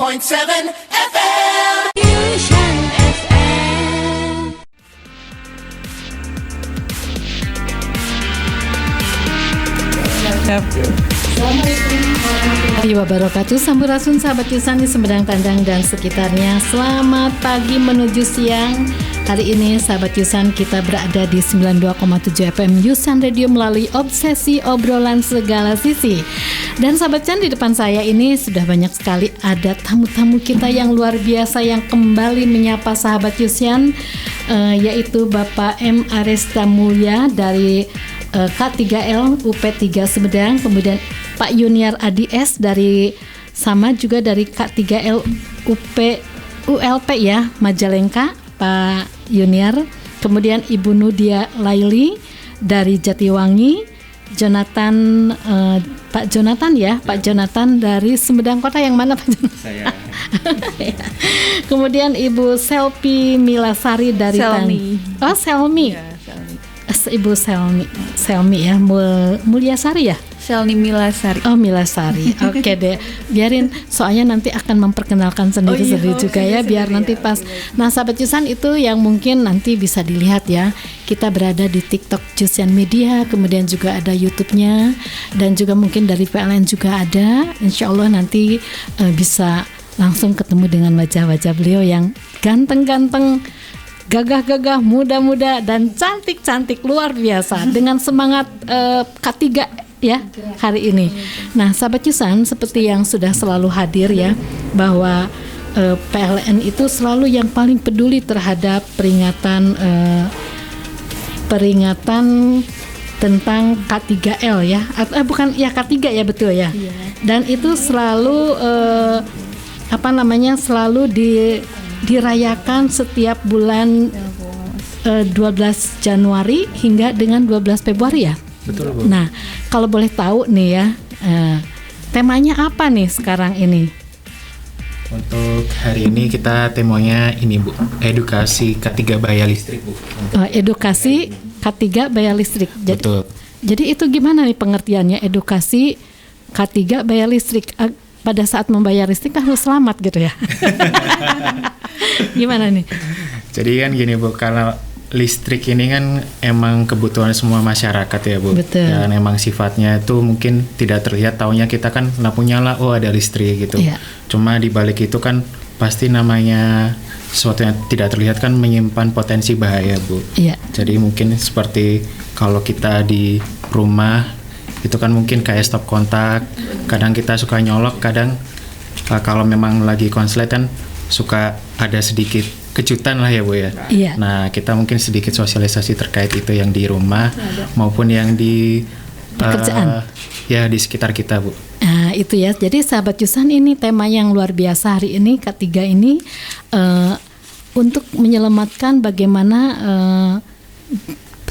FM. Fusion FM. Assalamualaikum wabarakatuh. Sampurasun sahabat Yusan di Sumedang Tandang dan sekitarnya. Selamat pagi menuju siang. Hari ini sahabat Yusan kita berada di 92,7 FM Yusan Radio melalui obsesi obrolan segala sisi. Dan sahabat Chan, di depan saya ini sudah banyak sekali ada tamu-tamu kita yang luar biasa yang kembali menyapa sahabat Yusan, yaitu Bapak M. Aresta Mulya dari K3L UP3 Sumedang, kemudian Pak Yuniar Adi S dari sama juga dari K3L ULP ya Majalengka, Pak Yuniar, kemudian Ibu Nudia Laili dari Jatiwangi, Jonathan Pak Jonathan ya, Pak Jonathan dari Sumedang Kota, yang mana Pak Jonathan? Saya. Kemudian Ibu Selvi Milasari dari Selmi. Selmi. Ya, Selmi. Ibu Selmi ya, Mulyasari ya? Selni Milasari. Oh, Milasari. Oke deh. Biarin, soalnya nanti akan memperkenalkan sendiri-sendiri juga ya, biar nanti pas. Nah, sahabat Jusan itu yang mungkin nanti bisa dilihat ya. Kita berada di TikTok Jusan Media, kemudian juga ada YouTube-nya, dan juga mungkin dari PLN juga ada. Insya Allah nanti bisa langsung ketemu dengan wajah-wajah beliau yang ganteng-ganteng, gagah-gagah, muda-muda, dan cantik-cantik luar biasa dengan semangat K3 ya hari ini. Nah, sahabat Yusan, seperti yang sudah selalu hadir ya, bahwa PLN itu selalu yang paling peduli terhadap peringatan tentang K3L ya, bukan ya K3 ya, betul ya. Iya. Dan itu selalu selalu dirayakan setiap bulan 12 Januari hingga dengan 12 Februari ya. Betul, Bu. Nah, kalau boleh tahu nih ya, temanya apa nih sekarang ini? Untuk hari ini kita temanya ini, Bu, edukasi K3 Baya Listrik, Bu. Edukasi K3 Baya Listrik. Betul. Jadi itu gimana nih pengertiannya, edukasi K3 Baya Listrik? Pada saat membayar listrik kan harus selamat gitu ya. Gimana nih? Jadi kan gini, Bu, karena listrik ini kan emang kebutuhan semua masyarakat ya, Bu. Betul. Dan emang sifatnya itu mungkin tidak terlihat, taunya kita kan lampu nyala, oh ada listrik gitu. Iya. Cuma di balik itu kan pasti namanya sesuatu yang tidak terlihat kan menyimpan potensi bahaya, Bu. Iya. Jadi mungkin seperti kalau kita di rumah itu kan mungkin kayak stop kontak, kadang kita suka nyolok, kadang kalau memang lagi konslet kan suka ada sedikit kejutan lah ya, Bu ya. Iya. Nah, kita mungkin sedikit sosialisasi terkait itu yang di rumah maupun yang di pekerjaan. Ya di sekitar kita, Bu. Nah, itu ya. Jadi sahabat Yusan, ini tema yang luar biasa hari ini, K3 ini untuk menyelamatkan bagaimana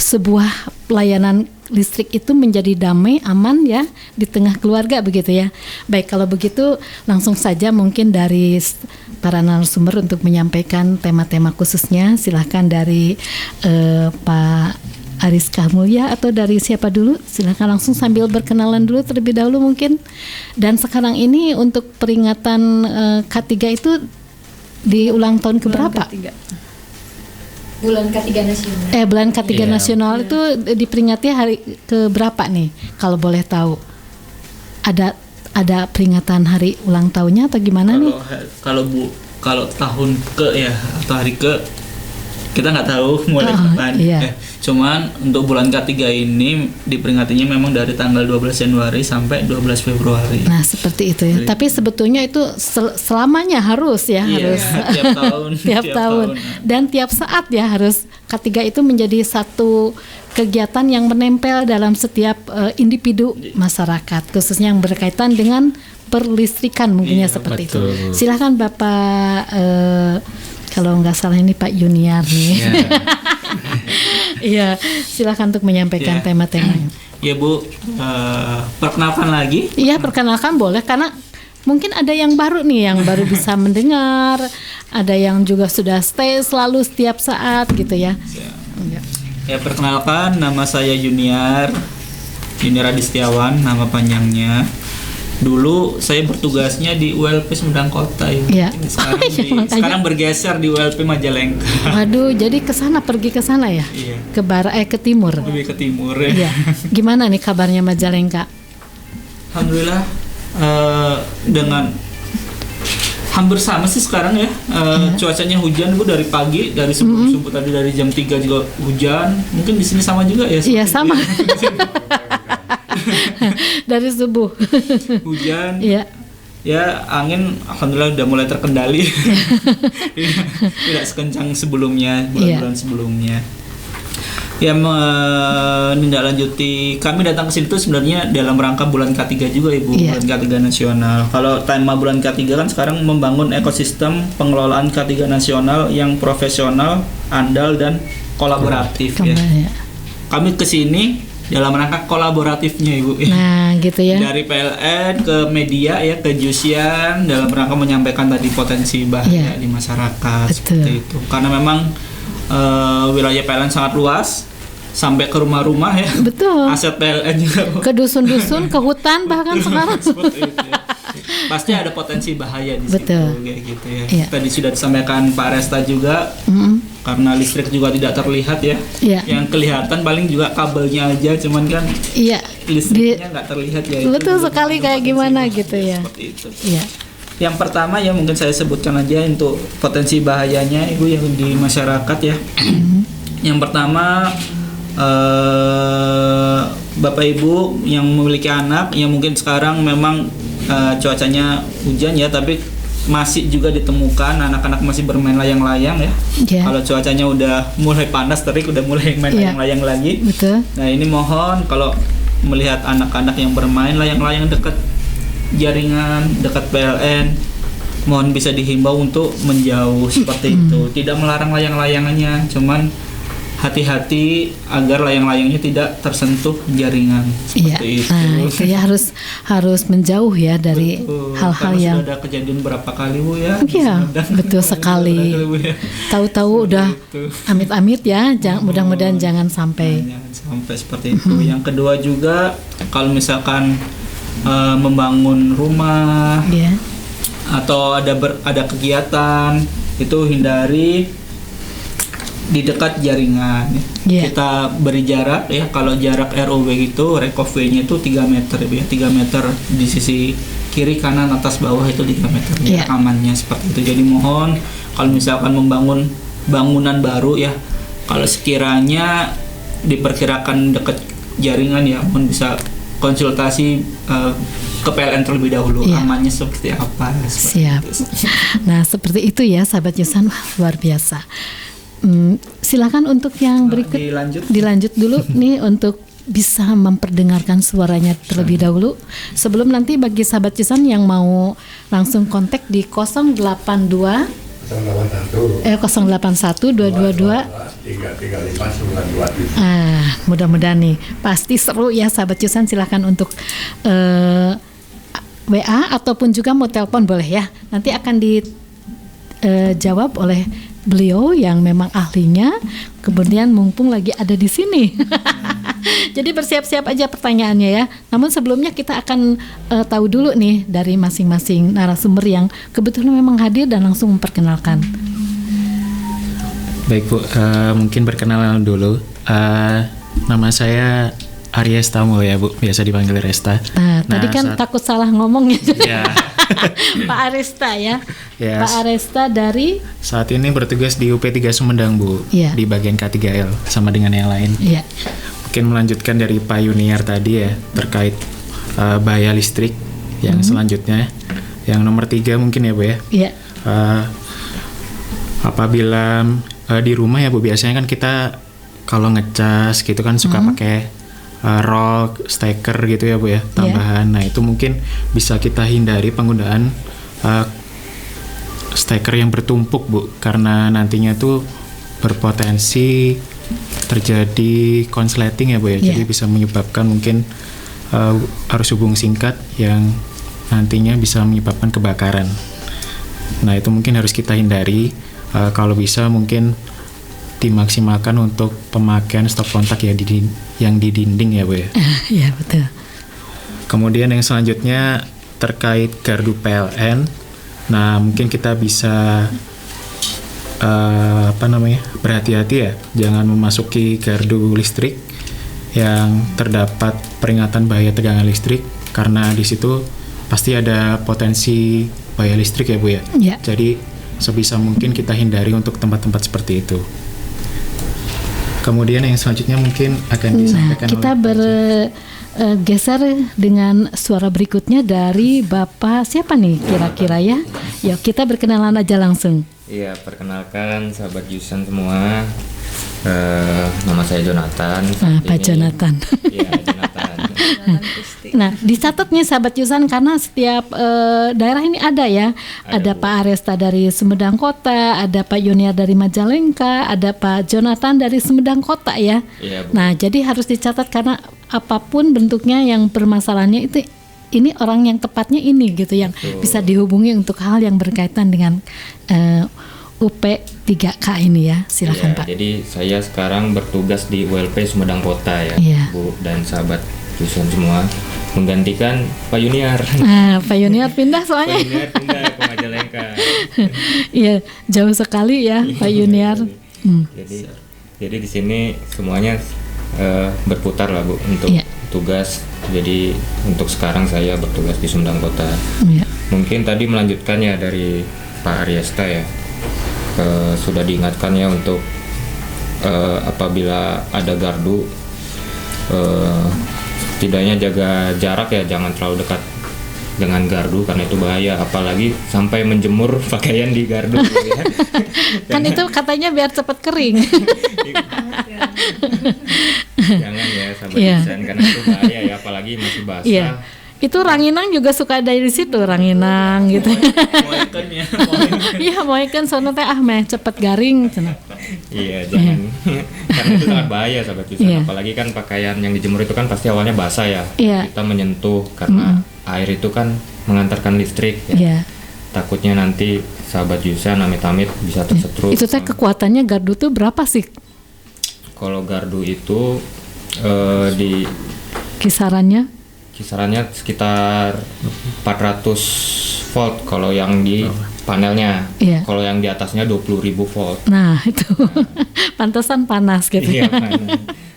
sebuah pelayanan listrik itu menjadi damai, aman ya di tengah keluarga, begitu ya. Baik, kalau begitu langsung saja mungkin dari para narasumber untuk menyampaikan tema-tema khususnya. Silahkan dari Pak Ariska Mulya atau dari siapa dulu? Silahkan langsung sambil berkenalan dulu terlebih dahulu mungkin. Dan sekarang ini untuk peringatan K3 itu di ulang tahun keberapa? Bulan K3 Nasional. Bulan K3 Nasional itu diperingati hari ke berapa nih? Kalau boleh tahu. Ada peringatan hari ulang tahunnya atau gimana nih? Kalau tahun ke ya atau hari ke kita nggak tahu mulai kapan. Iya. Cuman untuk bulan K3 ini diperingatinya memang dari tanggal 12 Januari sampai 12 Februari. Nah, seperti itu ya. Jadi, tapi sebetulnya itu selamanya harus ya, harus tiap tahun. tiap tahun. Dan tiap saat ya harus. K3 itu menjadi satu kegiatan yang menempel dalam setiap individu masyarakat, khususnya yang berkaitan dengan perlistrikan mungkinnya seperti betul. itu. Silakan Bapak kalau nggak salah ini Pak Yuniar nih. Iya, silakan untuk menyampaikan tema-temanya. Ya, Bu, perkenalkan lagi. Iya, perkenalkan boleh, karena mungkin ada yang baru nih, yang baru bisa mendengar, ada yang juga sudah stay selalu setiap saat gitu ya. Ya, perkenalkan, nama saya Yuniar Adi Setiawan, nama panjangnya. Dulu saya bertugasnya di ULP Sumedang Kota ya. Iya. Sekarang, Iya, makanya. sekarang bergeser di ULP Majalengka. Waduh, jadi pergi ke sana ya? Iya. Ke timur. Lebih ke timur ya. Iya. Gimana nih kabarnya Majalengka? Alhamdulillah dengan hampir sama sih sekarang ya. Cuacanya hujan Bu dari pagi, dari subuh tadi dari jam 3 juga hujan. Mungkin di sini sama juga ya. Iya, seperti sama. itu. Dari subuh. Hujan. Iya. Ya, angin alhamdulillah udah mulai terkendali. Tidak sekencang sebelumnya, bulan-bulan sebelumnya. Ya, menindaklanjuti kami datang ke sini tuh sebenarnya dalam rangka bulan K3 juga Ibu, Iya. bulan K3 nasional. Kalau tema bulan K3 kan sekarang membangun ekosistem pengelolaan K3 nasional yang profesional, andal dan kolaboratif ya. Kembali ya. Kami ke sini dalam rangka kolaboratifnya Ibu. Nah, gitu ya. Dari PLN ke media ya, ke Jusian dalam rangka menyampaikan tadi potensi bahaya Iya. di masyarakat. Betul. Seperti itu. Karena memang wilayah PLN sangat luas sampai ke rumah-rumah ya. Betul. Aset PLN juga Bu. Ke dusun-dusun, ke hutan bahkan sekarang. Seperti itu ya. Pasti ada potensi bahaya di Betul. situ kayak gitu ya. Iya. Tadi sudah disampaikan Pak Resta juga. Karena listrik juga tidak terlihat ya. Iya. Yang kelihatan paling juga kabelnya aja, cuman kan Iya. listriknya nggak terlihat ya. Itu Betul juga sekali, mengandung kayak potensi gimana bahaya gitu ya. Seperti itu. Iya. Yang pertama ya mungkin saya sebutkan aja untuk potensi bahayanya Ibu yang di masyarakat ya. Yang pertama Bapak Ibu yang memiliki anak yang mungkin sekarang memang cuacanya hujan ya, tapi masih juga ditemukan anak-anak masih bermain layang-layang ya. Iya. Kalau cuacanya udah mulai panas, terik udah mulai main Iya. layang-layang lagi. Betul. Nah ini mohon kalau melihat anak-anak yang bermain layang-layang dekat jaringan, dekat PLN, mohon bisa dihimbau untuk menjauh seperti itu. Tidak melarang layang-layangannya, cuman hati-hati agar layang-layangnya tidak tersentuh jaringan Iya. seperti itu. Nah, itu ya harus menjauh ya dari Betul, hal-hal karena yang sudah ada kejadian berapa kali Bu ya. di Iya, Sumedang. betul sekali. Berapa kali, Bu, ya. tahu-tahu udah Itu. amit-amit ya, mudah-mudahan jangan sampai. Jangan sampai seperti itu. Yang kedua juga kalau misalkan membangun rumah Ya. atau ada kegiatan itu hindari di dekat jaringan. Iya. Kita beri jarak ya, kalau jarak ROW itu RECOV-nya itu 3 meter ya, 3 meter di sisi kiri kanan atas bawah itu 3 meter Iya. jarak amannya seperti itu. Jadi mohon kalau misalkan membangun bangunan baru ya, kalau sekiranya diperkirakan dekat jaringan ya, mohon bisa konsultasi ke PLN terlebih dahulu, Iya. amannya seperti apa. Seperti Siap. itu. Nah, seperti itu ya sahabat Yusan. Wah, luar biasa. Silakan untuk yang berikut dilanjut dulu nih untuk bisa memperdengarkan suaranya terlebih dahulu sebelum nanti bagi sahabat Yusan yang mau langsung kontak di 081 222 mudah-mudahan nih pasti seru ya sahabat Yusan. Silakan untuk WA ataupun juga mau telepon boleh ya, nanti akan dijawab oleh beliau yang memang ahlinya, kemudian mumpung lagi ada di sini. Jadi bersiap-siap aja pertanyaannya ya. Namun sebelumnya kita akan tahu dulu nih dari masing-masing narasumber yang kebetulan memang hadir dan langsung memperkenalkan. Baik Bu, mungkin perkenalan dulu. Nama saya Aries Tamo ya Bu, biasa dipanggil Resta. Nah, tadi kan takut salah ngomong ya. Ya. Pak Aresta ya. Yes. Pak Aresta dari Saat ini bertugas di UP3 Sumedang Bu, Iya. di bagian K3L sama dengan yang lain. Iya. Mungkin melanjutkan dari Pak Yuniar tadi ya terkait bahaya listrik yang selanjutnya. Yang nomor 3 mungkin ya Bu ya. Iya. Apabila di rumah ya Bu, biasanya kan kita kalau ngecas gitu kan suka pakai rock, steker gitu ya Bu ya, tambahan. Nah itu mungkin bisa kita hindari penggunaan steker yang bertumpuk Bu, karena nantinya tuh berpotensi terjadi konsleting ya Bu ya. Jadi bisa menyebabkan mungkin arus hubung singkat yang nantinya bisa menyebabkan kebakaran. Nah itu mungkin harus kita hindari. Kalau bisa mungkin dimaksimalkan untuk pemakaian stop kontak yang di dinding ya Bu ya. Iya betul. Kemudian yang selanjutnya terkait gardu PLN, nah mungkin kita bisa berhati-hati ya, jangan memasuki gardu listrik yang terdapat peringatan bahaya tegangan listrik, karena di situ pasti ada potensi bahaya listrik ya Bu ya. Ya. Jadi sebisa mungkin kita hindari untuk tempat-tempat seperti itu. Kemudian yang selanjutnya mungkin akan disampaikan kita oleh bergeser dengan suara berikutnya dari Bapak siapa nih kira-kira ya? Yuk kita berkenalan aja langsung. Iya, perkenalkan sahabat Yusan semua. Nama saya Jonathan. Nah, Pak Jonathan. Iya, Jonathan. Nah, dicatat nih sahabat Yusan, karena setiap daerah ini ada ya. Ada Pak Aresta dari Sumedang Kota, ada Pak Yuniar dari Majalengka, ada Pak Jonathan dari Sumedang Kota ya. Iya, Bu. Nah, jadi harus dicatat karena apapun bentuknya yang permasalahannya itu ini orang yang tepatnya ini gitu yang bisa dihubungi untuk hal yang berkaitan dengan UP 3K ini ya. Silakan Iya, Pak. jadi saya sekarang bertugas di ULP Sumedang Kota ya, Iya. Bu dan sahabat Yusan semua, menggantikan Pak Yuniar. Nah, Pak Yuniar pindah soalnya. Pak Yuniar pindah ke Majalengka. Iya, jauh sekali ya Pak Yuniar. Jadi di sini semuanya berputar lah Bu untuk Iya. tugas. Jadi untuk sekarang saya bertugas di Sumedang Kota. Iya. Mungkin tadi melanjutkan ya dari Pak Ariesta ya, sudah diingatkan ya untuk apabila ada gardu, setidaknya jaga jarak ya, jangan terlalu dekat dengan gardu karena itu bahaya, apalagi sampai menjemur pakaian di gardu gitu ya. Kan itu katanya biar cepat kering. Jangan ya sahabat Iya. Yusan, karena itu bahaya ya, apalagi masih basah. Iya. Itu Ranginang juga suka dari situ, Ranginang gitu. Mau ikan ya, Iya, mau ikan sono teh meh cepet garing cenah. Iya, jangan. Karena itu sangat bahaya sahabat Yusan. Iya. Apalagi kan pakaian yang dijemur itu kan pasti awalnya basah ya. Iya. Kita menyentuh karena air itu kan mengantarkan listrik ya. Iya. Takutnya nanti sahabat Yusan amit-amit bisa tersetrum. Itu teh kekuatannya gardu tuh berapa sih Kalau gardu itu di kisarannya? kisarannya sekitar 400 volt kalau yang di panelnya. Iya. Kalau yang di atasnya 20.000 volt. Nah, itu pantesan panas gitu. Iya kan.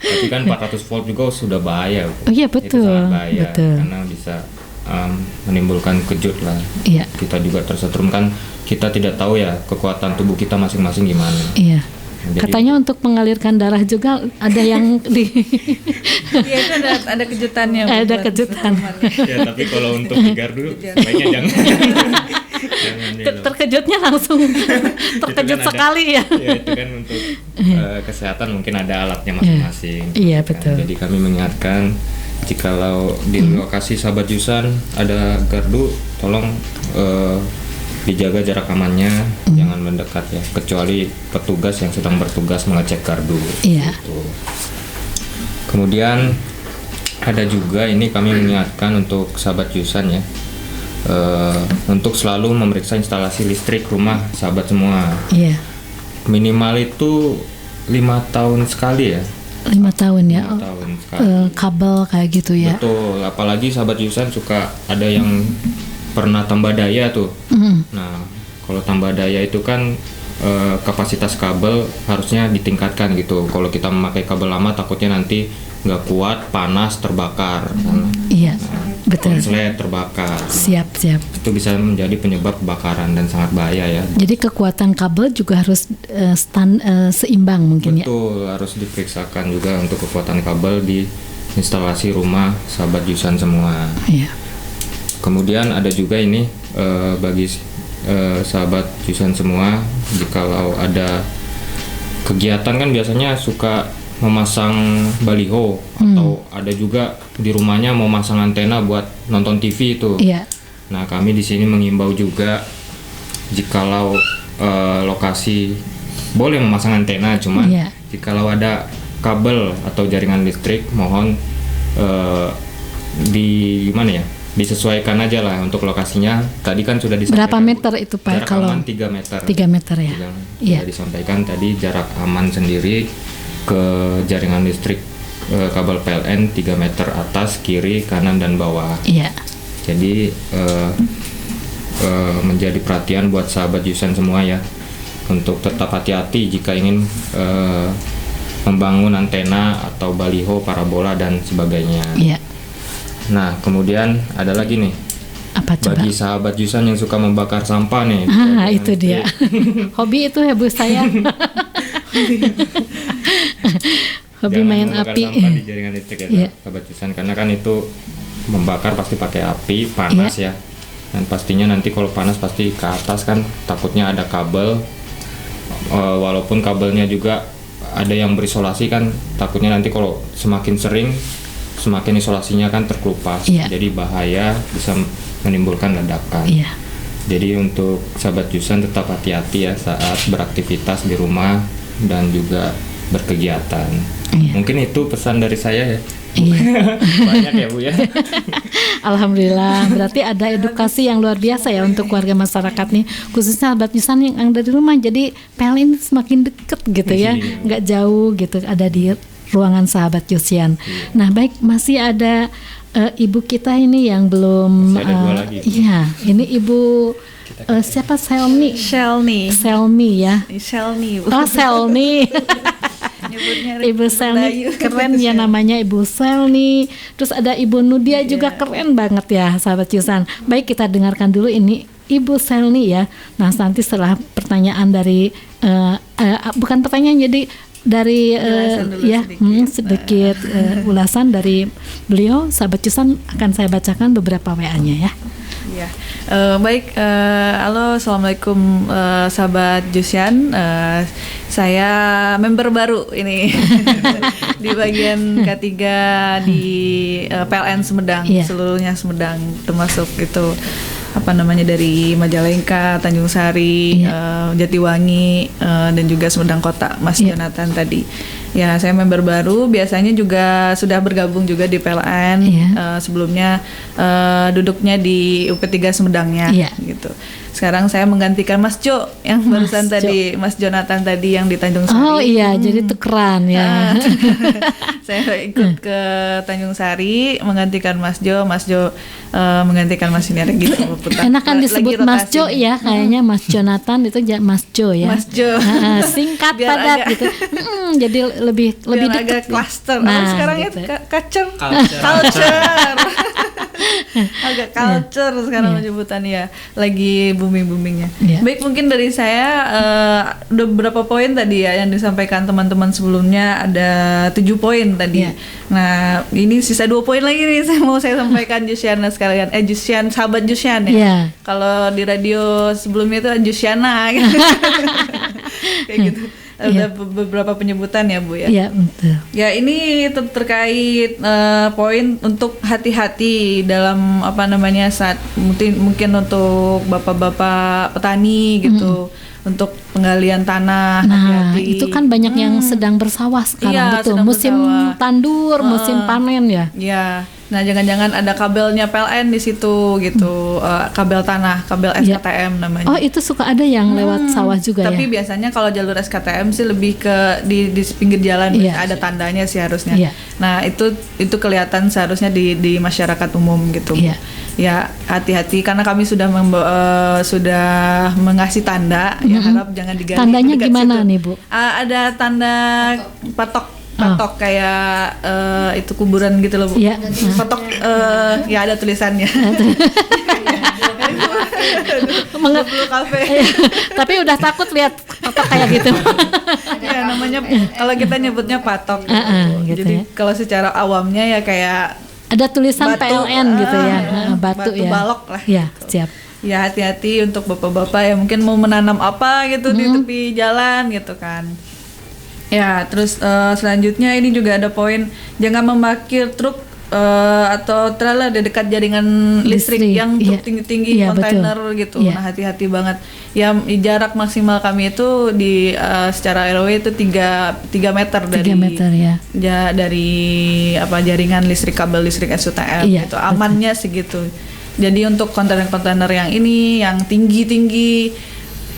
Tapi kan 400 volt juga sudah bahaya. Bu. Oh iya, Itu betul, sangat bahaya betul. karena bisa menimbulkan kejut lah. Iya. Kita juga tersetrum kan, kita tidak tahu ya kekuatan tubuh kita masing-masing gimana. Iya. Jadi- Katanya untuk mengalirkan darah juga ada yang di Iya, itu ada kejutannya. Bu, Ada buat kejutan. teman-teman. Ya tapi kalau untuk di gardu baiknya jangan. Jangan ya, loh. terkejutnya langsung terkejut ada- sekali ya. Ya itu kan untuk kesehatan mungkin ada alatnya masing-masing. Iya, Kan. betul. Jadi kami mengingatkan jikalau di lokasi sahabat Yusan ada gardu, tolong dijaga jarak amannya, jangan mendekat ya, kecuali petugas yang sedang bertugas mengecek gardu. Iya. Gitu. Kemudian ada juga ini kami mengingatkan untuk sahabat Yusan ya, untuk selalu memeriksa instalasi listrik rumah sahabat semua. Iya. Minimal itu 5 tahun sekali ya. 5 tahun ya. 5 tahun sekali. Kabel kayak gitu ya. Betul, apalagi sahabat Yusan suka ada yang pernah tambah daya tuh. Nah, kalau tambah daya itu kan kapasitas kabel harusnya ditingkatkan gitu. Kalau kita memakai kabel lama takutnya nanti nggak kuat, panas, terbakar. Iya. Betul. Konslet terbakar. Siap. Itu bisa menjadi penyebab kebakaran dan sangat bahaya ya. Jadi kekuatan kabel juga harus seimbang mungkin ya. Betul, harus diperiksakan juga untuk kekuatan kabel di instalasi rumah sahabat Yusan semua. Iya. Kemudian ada juga ini bagi sahabat Yusan semua, jikalau ada kegiatan kan biasanya suka memasang baliho atau ada juga di rumahnya mau masang antena buat nonton TV itu. Iya. Nah, kami di sini mengimbau juga jikalau lokasi boleh memasang antena, cuman Iya. jikalau ada kabel atau jaringan listrik mohon di mana ya? Disesuaikan aja lah untuk lokasinya. Tadi kan sudah disampaikan. Berapa meter itu Pak Jarak kalau aman 3 meter. 3 meter ya? Iya. Sudah disampaikan tadi jarak aman sendiri ke jaringan listrik kabel PLN 3 meter atas, kiri, kanan dan bawah. Iya. Jadi menjadi perhatian buat sahabat Yusen semua ya, untuk tetap hati-hati jika ingin membangun antena atau baliho, parabola dan sebagainya. Iya. Nah, kemudian ada lagi nih, Apa coba? bagi sahabat Yusen yang suka membakar sampah nih. Ah, dengan itu dia. Hobi itu ya Bu saya. Hobi Jangan main membakar api. sampah di jaringan listrik ya, Iya. sahabat Yusen, karena kan itu membakar pasti pakai api, panas ya. Dan pastinya nanti kalau panas pasti ke atas kan, takutnya ada kabel. Walaupun kabelnya juga ada yang berisolasi kan, takutnya nanti kalau semakin sering, semakin isolasinya kan terkelupas. Iya. Jadi bahaya, bisa menimbulkan ledakan. Iya. Jadi untuk sahabat Yusen tetap hati-hati ya saat beraktivitas di rumah dan juga berkegiatan. Iya. Mungkin itu pesan dari saya ya. Iya. Banyak ya Bu ya. Alhamdulillah, berarti ada edukasi yang luar biasa ya untuk warga masyarakat nih, khususnya sahabat Yusen yang dari rumah. Jadi PLN ini semakin deket gitu ya, Iya. nggak jauh gitu, ada di ruangan sahabat Yusen. Nah baik, masih ada ibu kita ini yang belum. Masih ada dua lagi, Bu. Iya, ini ibu siapa? Selmi ya. Shelny. Oh Selmi. Nyebutnya Ibu Selni keren ya namanya Ibu Selni. Terus ada Ibu Nudia juga keren banget ya sahabat Yusen. Baik, kita dengarkan dulu ini Ibu Selni ya. Nah nanti setelah pertanyaan dari bukan pertanyaan, jadi dari Ulasan dulu ya sedikit. sedikit ulasan dari beliau, sahabat Yusen akan saya bacakan beberapa WA-nya ya. Ya, baik. Halo, assalamualaikum sahabat Yusen. Saya member baru ini di bagian K3 di PLN Sumedang, Iya. seluruhnya Sumedang, termasuk itu dari Majalengka, Tanjung Sari, Jatiwangi, dan juga Sumedang Kota, Mas Iya. Jonathan tadi. Ya, saya member baru, biasanya juga sudah bergabung juga di PLN. Iya. Sebelumnya duduknya di UP3 Sumedangnya, Iya. gitu. Sekarang saya menggantikan Mas Jo yang Mas barusan Jo. tadi, Mas Jonathan tadi yang di Tanjung Sari. Oh iya, jadi tukeran ya. Saya ikut ke Tanjung Sari menggantikan Mas Jo menggantikan Mas ini gitu. Enakan Lagi disebut Mas rotasi Jo nih. ya, kayaknya Mas Jonathan itu Mas Jo ya. Mas Jo. Singkat Biar padat agak- gitu. Jadi lebih Biar dekat. agak cluster. Nah, Sekarang gitu. ya culture. Culture. Agak culture sekarang penyebutannya ya. Lagi boomingnya. Iya. Baik, mungkin dari saya udah beberapa poin tadi ya yang disampaikan teman-teman sebelumnya, ada 7 poin tadi. Iya. Nah, ini sisa 2 poin lagi nih saya sampaikan Jusiana sekalian. Jusian, sahabat Jusian ya. Iya. Kalau di radio sebelumnya itu Jusiana gitu. Kayak gitu. Ada beberapa penyebutan ya Bu ya. Iya, betul. Ya, ini terkait poin untuk hati-hati dalam saat mungkin untuk bapak-bapak petani gitu, untuk penggalian tanah, Nah, hati-hati. itu kan banyak yang sedang bersawah sekarang, Iya, betul. sedang Musim bersawah. tandur, musim panen ya. Ya, nah jangan-jangan ada kabelnya PLN di situ gitu, kabel tanah, kabel Iya. SKTM namanya. Oh, itu suka ada yang lewat sawah juga Tapi ya. biasanya kalau jalur SKTM sih lebih ke di pinggir jalan, Iya. ada tandanya sih harusnya. Iya. Nah, itu kelihatan seharusnya di masyarakat umum gitu. Iya. Ya, hati-hati karena kami sudah sudah mengasih tanda, ya harap jangan diganti. Tandanya dekat gimana situ. nih, Bu? Ada tanda patok kayak itu kuburan gitu loh Bu. Iya. Patok ya ada tulisannya. Blue Cafe. Tapi udah takut lihat patok kayak gitu. Ya namanya kalau kita nyebutnya patok. Gitu Jadi ya. kalau secara awamnya ya kayak Ada tulisan batu, PLN gitu ya. Batu ya. balok lah. Ya, siap. Ya hati-hati untuk bapak-bapak yang mungkin mau menanam apa gitu di tepi jalan gitu kan. Ya, terus selanjutnya ini juga ada poin jangan memarkir truk atau trailer di dekat jaringan listrik yang Iya. tinggi-tinggi, Iya, kontainer betul. gitu. Iya. Nah, hati-hati banget. Ya, jarak maksimal kami itu di secara RW itu 3 meter 3 dari meter ya. dari jaringan listrik, kabel listrik SUTM Iya, gitu. Amannya segitu. Jadi untuk kontainer-kontainer yang ini yang tinggi-tinggi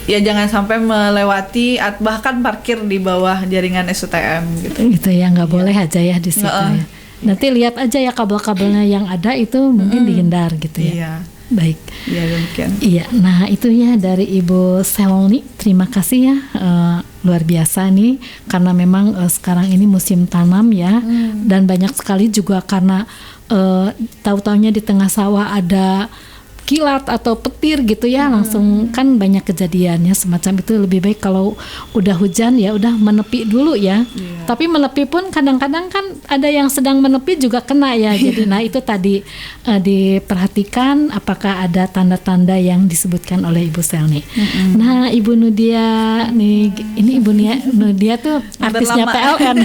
ya jangan sampai melewati bahkan parkir di bawah jaringan SUTM gitu. Gitu ya, nggak boleh aja ya di situ Nggak, ya. Nanti lihat aja ya kabel-kabelnya yang ada itu mungkin dihindar gitu ya. Iya. Baik. Iya demikian. Iya, nah itu ya dari Ibu Selni, terima kasih ya, luar biasa nih, karena memang sekarang ini musim tanam ya, dan banyak sekali juga karena tahu-taunya di tengah sawah ada kilat atau petir gitu ya, langsung kan banyak kejadiannya semacam itu. Lebih baik kalau udah hujan ya udah menepi dulu ya. Tapi menepi pun kadang-kadang kan ada yang sedang menepi juga kena ya. Jadi nah itu tadi diperhatikan apakah ada tanda-tanda yang disebutkan oleh Ibu Selni. Nah Ibu Nudia nih, ini Ibu Nudia tuh artisnya lama. PLN.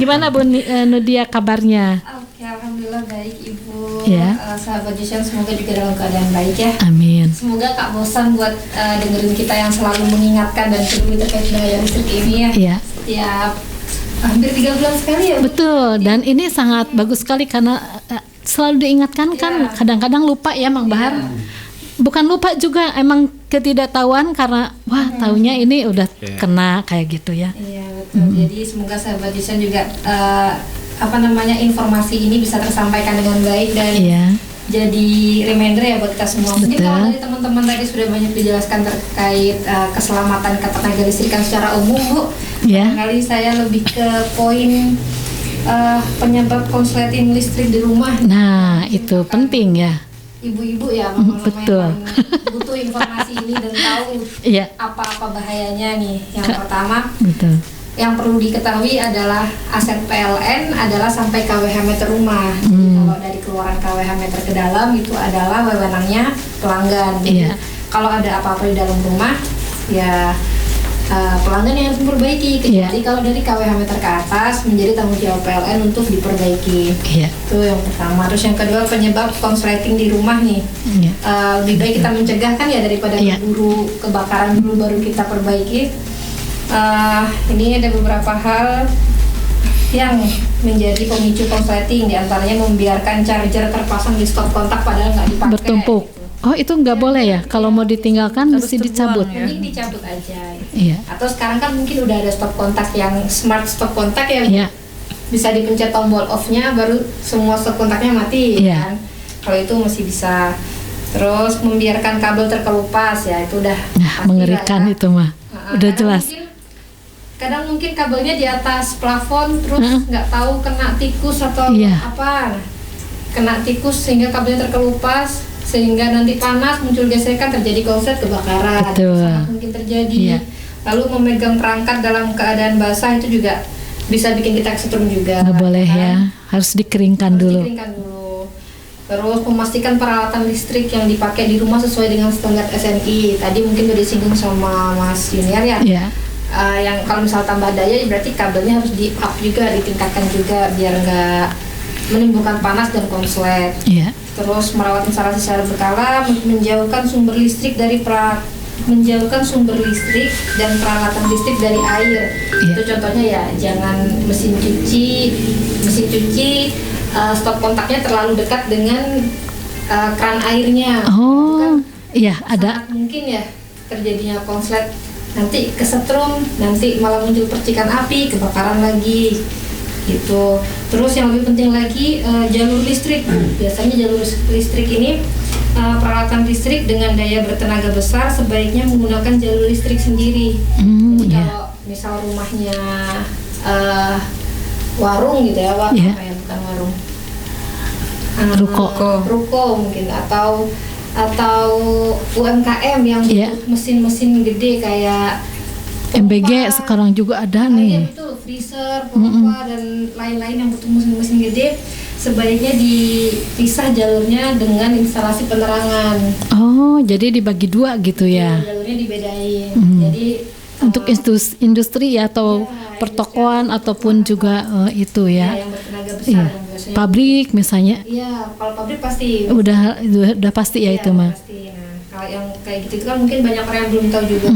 Gimana Bu Nudia kabarnya? Oke, alhamdulillah baik Ibu. Ya. Sahabat Jushan, semoga juga dalam keadaan baik ya. Amin. Semoga Kak bosan buat dengerin kita yang selalu mengingatkan dan peduli terkait daya listrik ini ya. Iya. Setiap hampir 3 bulan sekali ya Bu. Betul, dan ini sangat bagus sekali karena selalu diingatkan kan, kadang-kadang lupa ya Mang Bahar. Bukan lupa juga, emang ketidaktahuan karena wah taunya ini udah kena kayak gitu ya. Iya betul. Jadi semoga sahabat Jushan juga informasi ini bisa tersampaikan dengan baik dan Iya. jadi reminder ya buat kita semua. Mungkin Betul. kalau dari teman-teman tadi sudah banyak dijelaskan terkait keselamatan ketenaga listrikan secara umum, Bu. Ya. Kali saya lebih ke poin penyebab konsleting listrik di rumah. Nah, itu penting ya. Ibu-ibu ya, mama-mama Betul. yang paling butuh informasi ini dan tahu Iya. apa-apa bahayanya nih. Yang pertama, Betul. yang perlu diketahui adalah aset PLN adalah sampai KWH meter rumah. Jadi kalau dari keluaran KWH meter ke dalam itu adalah wewenangnya pelanggan. Jadi Iya. kalau ada apa-apa di dalam rumah ya pelanggan yang harus memperbaiki. Kecuali kalau dari KWH meter ke atas menjadi tanggung jawab PLN untuk diperbaiki. Iya. Itu yang pertama. Terus yang kedua penyebab konsleting di rumah nih. Iya. Lebih baik kita mencegah kan ya daripada Iya. keburu kebakaran dulu baru kita perbaiki. Ini ada beberapa hal yang menjadi pemicu konsleting, diantaranya membiarkan charger terpasang di stop kontak padahal nggak dipakai. Bertumpuk. Gitu. Oh, itu nggak boleh ya? Kalau mau ditinggalkan Harus mesti terbuang dicabut. ya. Mending dicabut aja. Iya. Atau sekarang kan mungkin udah ada stop kontak yang smart stop kontak ya. Iya. Bisa dipencet tombol off-nya baru semua stop kontaknya mati Iya. kan. Kalau itu masih bisa. Terus membiarkan kabel terkelupas ya itu udah Nah, pasti mengerikan lah ya. itu mah. Udah jelas. Kadang mungkin kabelnya di atas plafon terus nggak tahu kena tikus atau Iya. apa. Kena tikus sehingga kabelnya terkelupas sehingga nanti panas muncul gesekan terjadi konslet kebakaran. Betul. Sangat mungkin terjadi. Iya. Lalu memegang perangkat dalam keadaan basah itu juga bisa bikin kita kesetrum juga. Nggak boleh kan? ya. Harus dikeringkan Harus dulu. dikeringkan dulu. Terus memastikan peralatan listrik yang dipakai di rumah sesuai dengan standar SNI. Tadi mungkin udah disinggung sama Mas Junior ya. Iya. Yang kalau misal tambah daya berarti kabelnya harus di up juga, ditingkatkan juga biar nggak menimbulkan panas dan konslet. Iya. Terus merawat instalasi secara berkala, menjauhkan sumber listrik dan peralatan listrik dari air. Iya. Itu contohnya ya, jangan mesin cuci stop kontaknya terlalu dekat dengan keran airnya. Oh, iya ada. Sangat mungkin ya terjadinya konslet, nanti kesetrum, nanti malah muncul percikan api, kebakaran lagi gitu. Terus yang lebih penting lagi jalur listrik. Biasanya jalur listrik ini peralatan listrik dengan daya bertenaga besar sebaiknya menggunakan jalur listrik sendiri. Jadi Iya. kalau misal rumahnya warung gitu ya, Iya. apa ya, bukan warung, ruko mungkin atau UMKM yang Iya. butuh mesin-mesin gede kayak MBG pompa. sekarang juga ada Iya nih. betul, freezer, pompa dan lain-lain yang butuh mesin-mesin gede sebaiknya dipisah jalurnya dengan instalasi penerangan. Oh, jadi dibagi dua gitu ya. Jalurnya dibedain. Jadi Untuk industri ya, atau pertokoan ataupun juga itu ya. yang bertenaga besar Iya. yang biasanya. Pabrik misalnya Iya, kalau pabrik pasti. udah pasti ya Iya, itu mah. pasti. Nah, kalau yang kayak gitu itu kan mungkin banyak orang yang belum tahu juga.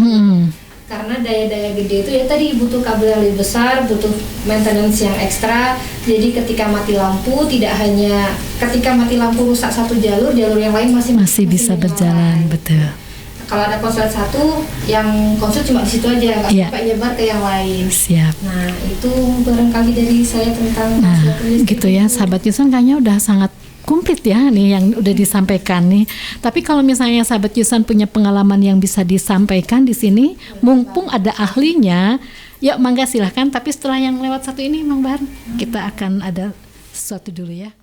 Karena daya-daya gede itu ya tadi butuh kabel yang lebih besar, butuh maintenance yang ekstra. Jadi ketika mati lampu rusak satu jalur yang lain masih Masih bisa menyala. berjalan, betul. kalau ada konslet satu, yang konslet cuma di situ aja, nggak Iya. sampai nyebar ke yang lain. Siap. Nah, itu barangkali dari saya tentang Nah, konslet listrik gitu ya, itu. sahabat Yusan kayaknya udah sangat komplit ya nih yang udah disampaikan nih. Tapi kalau misalnya sahabat Yusan punya pengalaman yang bisa disampaikan di sini, mumpung ada ahlinya, yuk mangga silahkan. Tapi setelah yang lewat satu ini, Mang Bahar, kita akan ada sesuatu dulu ya.